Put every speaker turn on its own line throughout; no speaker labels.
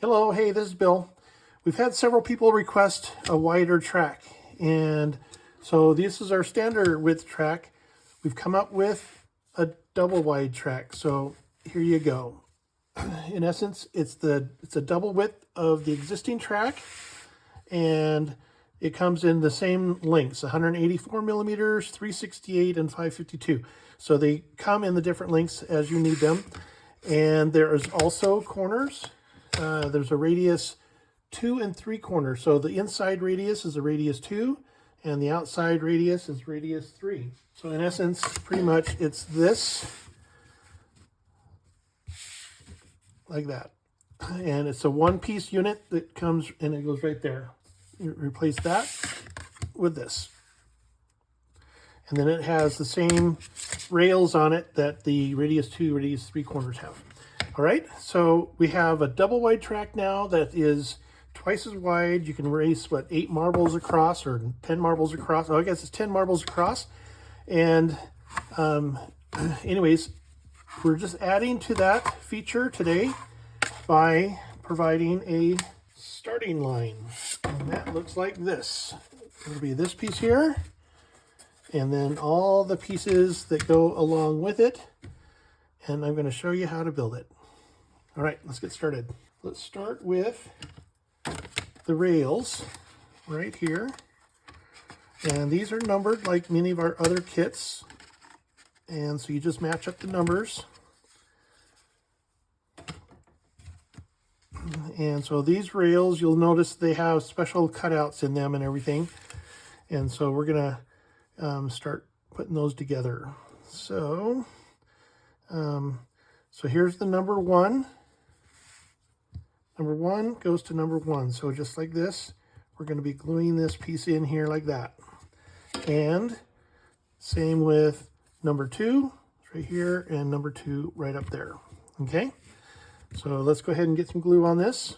Hello, hey, this is Bill. We've had several people request a wider track, and so this is our standard width track. We've come up with a double wide track, so here you go. In essence, it's a double width of the existing track, and it comes in the same lengths, 184 millimeters, 368, and 552. So they come in the different lengths as you need them. And there is also corners. There's a radius 2 and 3 corners. So the inside radius is a radius 2, and the outside radius is radius 3. So in essence, pretty much it's this, like that. And it's a one-piece unit that comes, and it goes right there. You replace that with this. And then it has the same rails on it that the radius 2, radius 3 corners have. All right, so we have a double wide track now that is twice as wide. You can race, 8 marbles across or 10 marbles across. Oh, I guess it's 10 marbles across. And anyways, we're just adding to that feature today by providing a starting line. And that looks like this. It'll be this piece here, and then all the pieces that go along with it. And I'm going to show you how to build it. All right, let's get started. Let's start with the rails right here. And these are numbered like many of our other kits. And so you just match up the numbers. And so these rails, you'll notice they have special cutouts in them and everything. And so we're gonna start putting those together. So, here's the number 1. Number 1 goes to number 1. So just like this, we're going to be gluing this piece in here like that. And same with number 2, right here, and number 2 right up there. Okay, so let's go ahead and get some glue on this.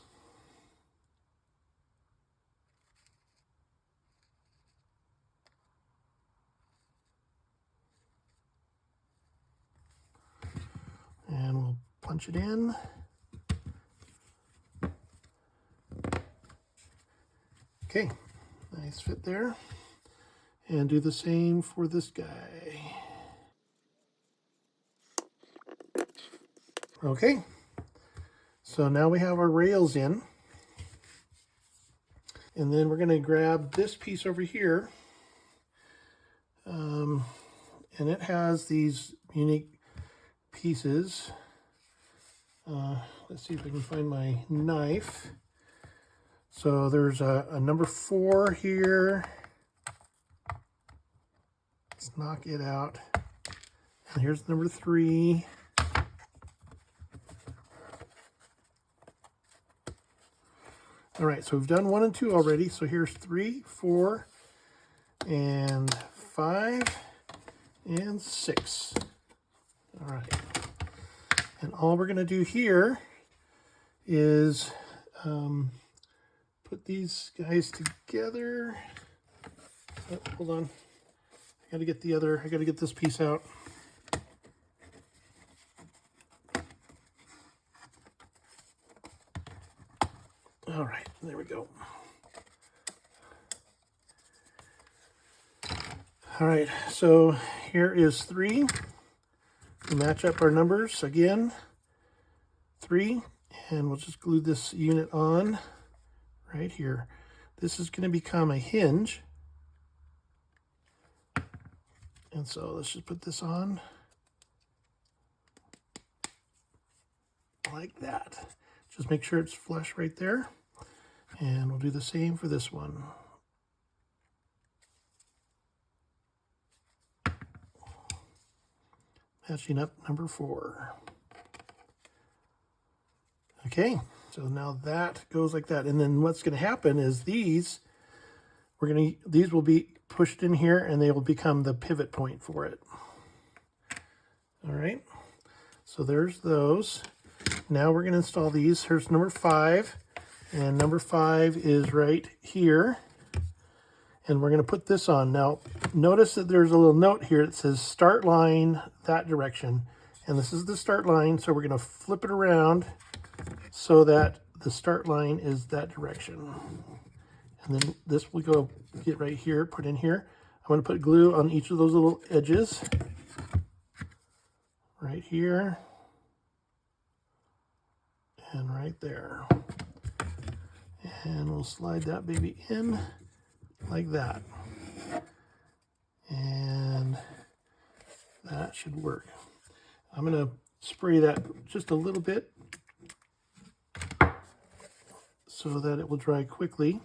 And we'll punch it in. Okay, nice fit there. And do the same for this guy. Okay, so now we have our rails in. And then we're going to grab this piece over here. And it has these unique pieces. Let's see if I can find my knife. So there's a number 4 here. Let's knock it out. And here's number 3. All right, so we've done 1 and 2 already. So here's 3, 4, and 5, and 6. All right. And all we're going to do here is put these guys together. Oh, hold on. I gotta get this piece out. All right, there we go. All right, so here is 3. We match up our numbers again. 3, and we'll just glue this unit on right here. This is going to become a hinge. And so let's just put this on like that. Just make sure it's flush right there. And we'll do the same for this one. Matching up number 4. Okay, so now that goes like that. And then what's going to happen is these will be pushed in here, and they will become the pivot point for it. All right, so there's those. Now we're going to install these. Here's number 5, and number 5 is right here. And we're going to put this on. Now, notice that there's a little note here that says start line that direction. And this is the start line, so we're going to flip it around so that the start line is that direction. And then this will go get right here, put in here. I'm going to put glue on each of those little edges. Right here. And right there. And we'll slide that baby in like that. And that should work. I'm going to spray that just a little bit so that it will dry quickly.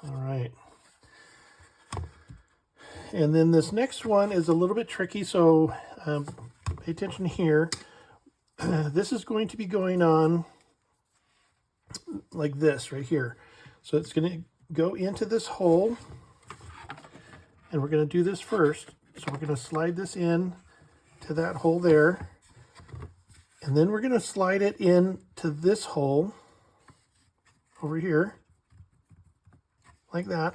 All right. And then this next one is a little bit tricky, so pay attention here. This is going to be going on like this right here. So it's going to go into this hole, and we're going to do this first. So we're going to slide this in to that hole there, and then we're going to slide it in to this hole over here, like that.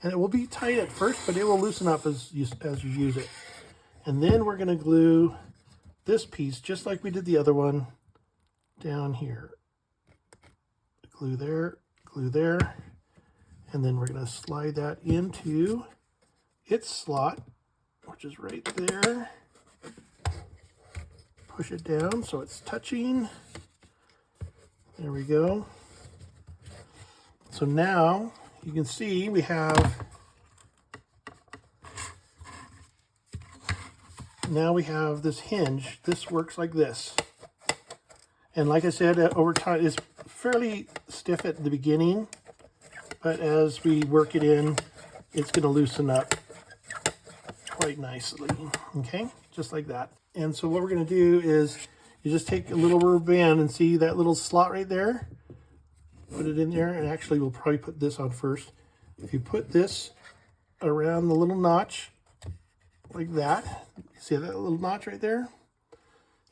And it will be tight at first, but it will loosen up as you use it. And then we're going to glue this piece, just like we did the other one, down here. Glue there, and then we're going to slide that into its slot, which is right there. Push it down so it's touching. There we go. So now you can see we have this hinge. This works like this. And like I said, over time, it's fairly stiff at the beginning, but as we work it in, it's going to loosen up quite nicely. Okay, just like that. And so what we're going to do is you just take a little rubber band and see that little slot right there. Put it in there, and actually we'll probably put this on first. If you put this around the little notch like that, see that little notch right there?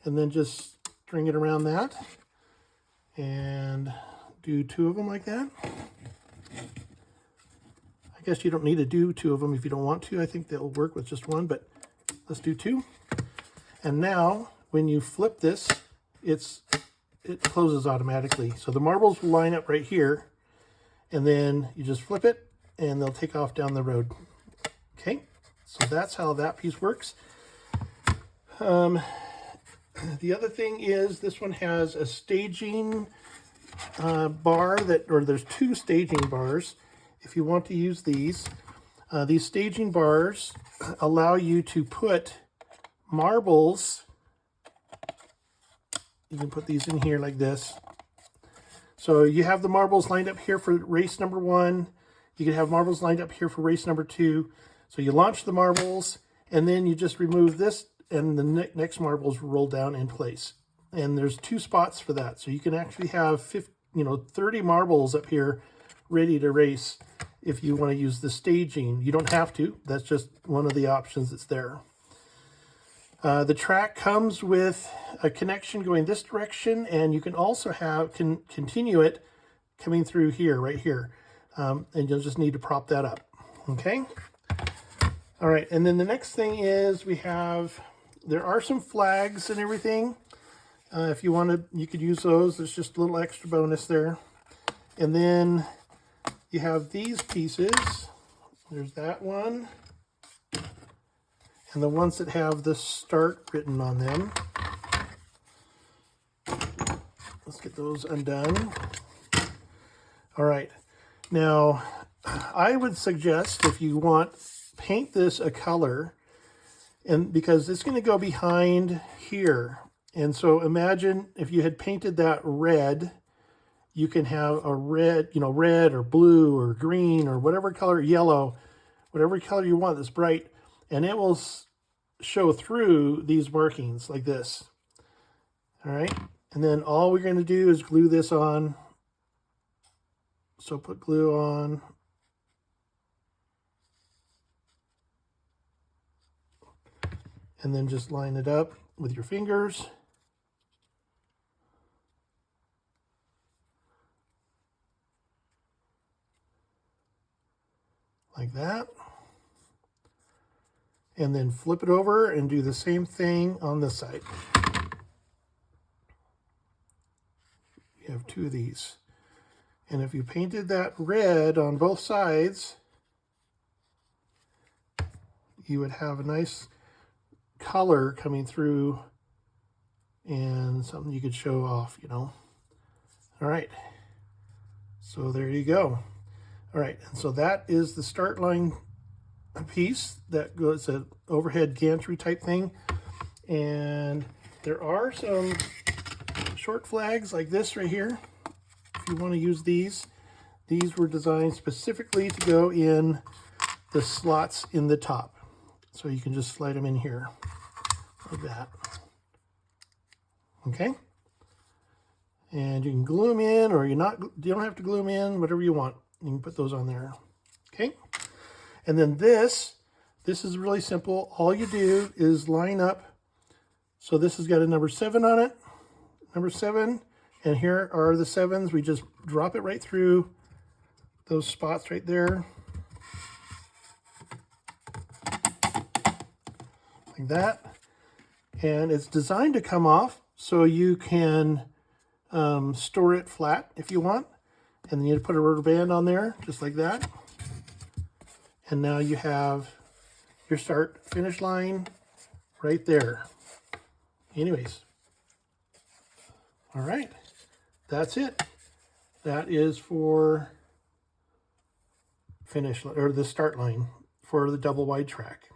And then just string it around that and do 2 of them like that. I guess you don't need to do 2 of them if you don't want to. I think they'll work with just 1, but let's do 2. And now when you flip this, it closes automatically. So the marbles will line up right here, and then you just flip it and they'll take off down the road. Okay, so that's how that piece works. The other thing is this one has a staging bar or there's 2 staging bars. If you want to use these staging bars allow you to put marbles. You can put these in here like this. So you have the marbles lined up here for race number 1. You can have marbles lined up here for race number 2. So you launch the marbles, and then you just remove this, and the next marbles roll down in place. And there's 2 spots for that. So you can actually have 30 marbles up here ready to race if you want to use the staging. You don't have to. That's just one of the options that's there. The track comes with a connection going this direction, and you can also continue it coming through here, right here. And you'll just need to prop that up. Okay? All right, and then the next thing is there are some flags and everything. If you wanted, you could use those. There's just a little extra bonus there. And then you have these pieces. There's that one. And the ones that have the start written on them. Let's get those undone. All right. Now, I would suggest if you want, paint this a color, and because it's going to go behind here. And so imagine if you had painted that red, you can have a red, red or blue or green or whatever color, yellow, whatever color you want that's bright, and it will show through these markings like this. All right, and then all we're going to do is glue this on. So put glue on. And then just line it up with your fingers. Like that. And then flip it over and do the same thing on this side. have two of these. And if you painted that red on both sides, you would have a nice color coming through and something you could show off, you know. All right, so there you go. All right, and so that is the start line piece that goes an overhead gantry type thing. And there are some short flags like this right here. If you want to use these were designed specifically to go in the slots in the top. So you can just slide them in here like that. Okay. And you can glue them in, or you don't have to glue them in, whatever you want. You can put those on there. Okay. And then this is really simple. All you do is line up. So this has got a number 7 on it. Number 7. And here are the 7s. We just drop it right through those spots right there. Like that. And it's designed to come off so you can store it flat if you want. And then you put a rubber band on there, just like that. And now you have your start finish line right there. Anyways. All right. That's it. That is for finish, or the start line for the double wide track.